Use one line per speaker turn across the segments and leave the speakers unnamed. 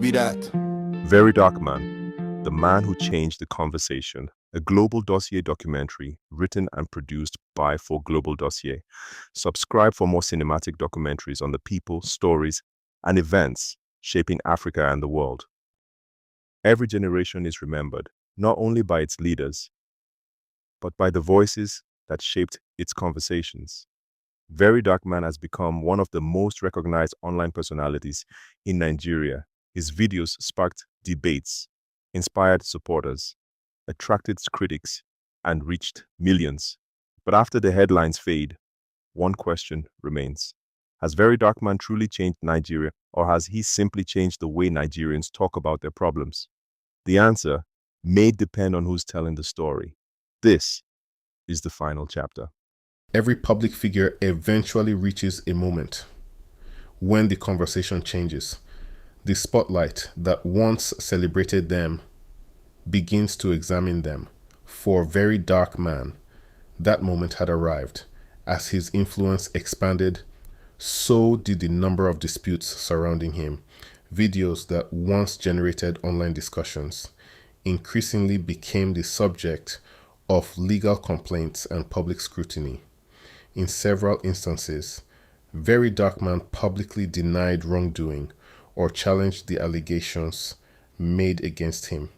be that?
Very Dark Man, the man who changed the conversation. A global dossier documentary written and produced by For Global Dossier. Subscribe for more cinematic documentaries on the people, stories, and events shaping Africa and the world. Every generation is remembered, not only by its leaders, but by the voices that shaped its conversations. Very Dark Man has become one of the most recognized online personalities in Nigeria. His videos sparked debates, inspired supporters, attracted critics, and reached millions. But after the headlines fade, one question remains. Has Very Dark Man truly changed Nigeria, or has he simply changed the way Nigerians talk about their problems? The answer may depend on who's telling the story. This is the final chapter.
Every public figure eventually reaches a moment when the conversation changes. The spotlight that once celebrated them begins to examine them. For Very Dark Man, that moment had arrived. As his influence expanded, so did the number of disputes surrounding him. Videos that once generated online discussions increasingly became the subject of legal complaints and public scrutiny. In several instances, Very Dark Man publicly denied wrongdoing or challenged the allegations made against him.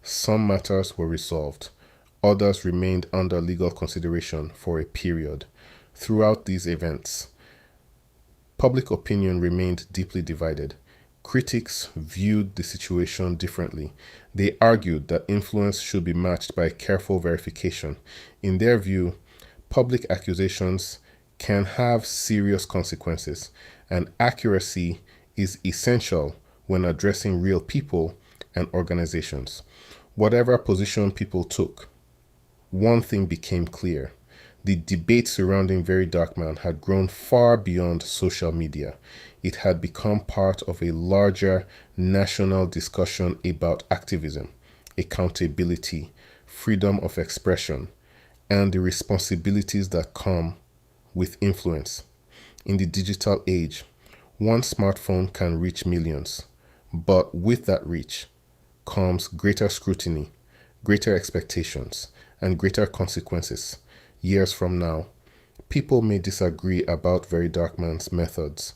Some matters were resolved, others remained under legal consideration for a period. Throughout these events, public opinion remained deeply divided. Critics viewed the situation differently. They argued that influence should be matched by careful verification. In their view, public accusations can have serious consequences, and accuracy is essential when addressing real people and organizations. Whatever position people took, one thing became clear. The debate surrounding Very Dark Man had grown far beyond social media. It had become part of a larger national discussion about activism, accountability, freedom of expression, and the responsibilities that come with influence. In the digital age, one smartphone can reach millions, but with that reach comes greater scrutiny, greater expectations, and greater consequences. Years from now, people may disagree about Very Dark Man's methods.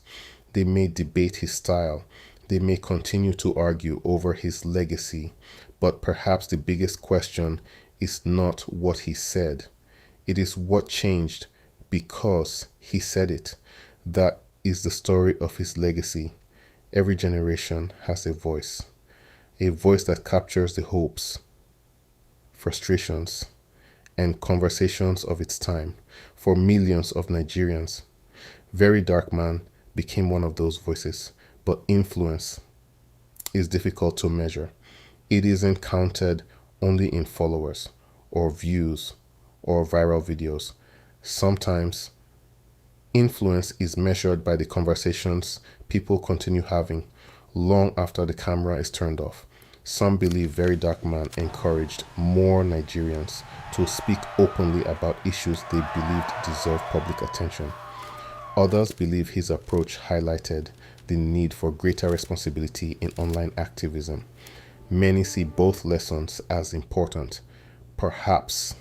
They may debate his style. They may continue to argue over his legacy. But perhaps the biggest question is not what he said. It is what changed because he said it. That is the story of his legacy. Every generation has a voice that captures the hopes, frustrations, and conversations of its time. For millions of Nigerians, Very Dark Man became one of those voices, but influence is difficult to measure. It isn't counted only in followers or views or viral videos. Sometimes influence is measured by the conversations people continue having long after the camera is turned off. Some believe Very Dark Man encouraged more Nigerians to speak openly about issues they believed deserved public attention. Others believe his approach highlighted the need for greater responsibility in online activism. Many see both lessons as important. Perhaps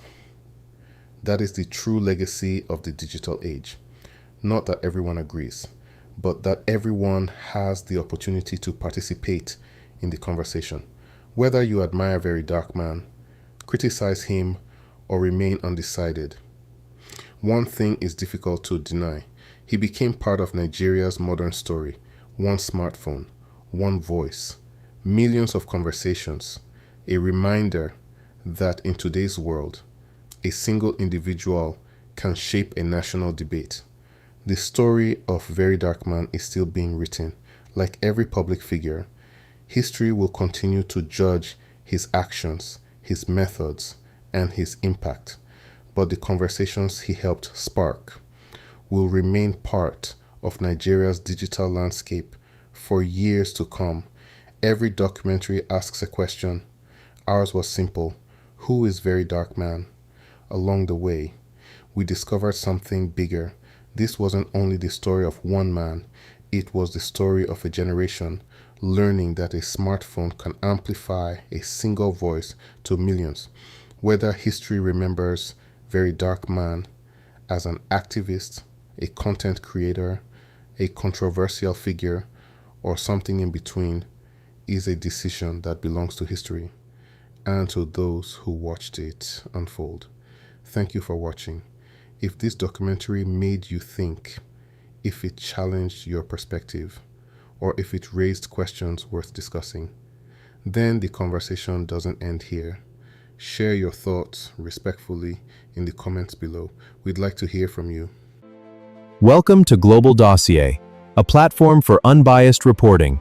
that is the true legacy of the digital age. Not that everyone agrees, but that everyone has the opportunity to participate in the conversation. Whether you admire Very Dark Man, criticize him, or remain undecided, one thing is difficult to deny. He became part of Nigeria's modern story. One smartphone, one voice, millions of conversations, a reminder that in today's world, a single individual can shape a national debate. The story of Very Dark Man is still being written. Like every public figure, history will continue to judge his actions, his methods, and his impact. But the conversations he helped spark will remain part of Nigeria's digital landscape for years to come. Every documentary asks a question. Ours was simple. Who is Very Dark Man? Along the way, we discovered something bigger. This wasn't only the story of one man, it was the story of a generation, learning that a smartphone can amplify a single voice to millions, whether history remembers Very Dark Man as an activist, a content creator, a controversial figure, or something in between, is a decision that belongs to history and to those who watched it unfold. Thank you for watching. If this documentary made you think, if it challenged your perspective, or if it raised questions worth discussing, then the conversation doesn't end here. Share your thoughts respectfully in the comments below. We'd like to hear from you.
Welcome to Global Dossier, a platform for unbiased reporting.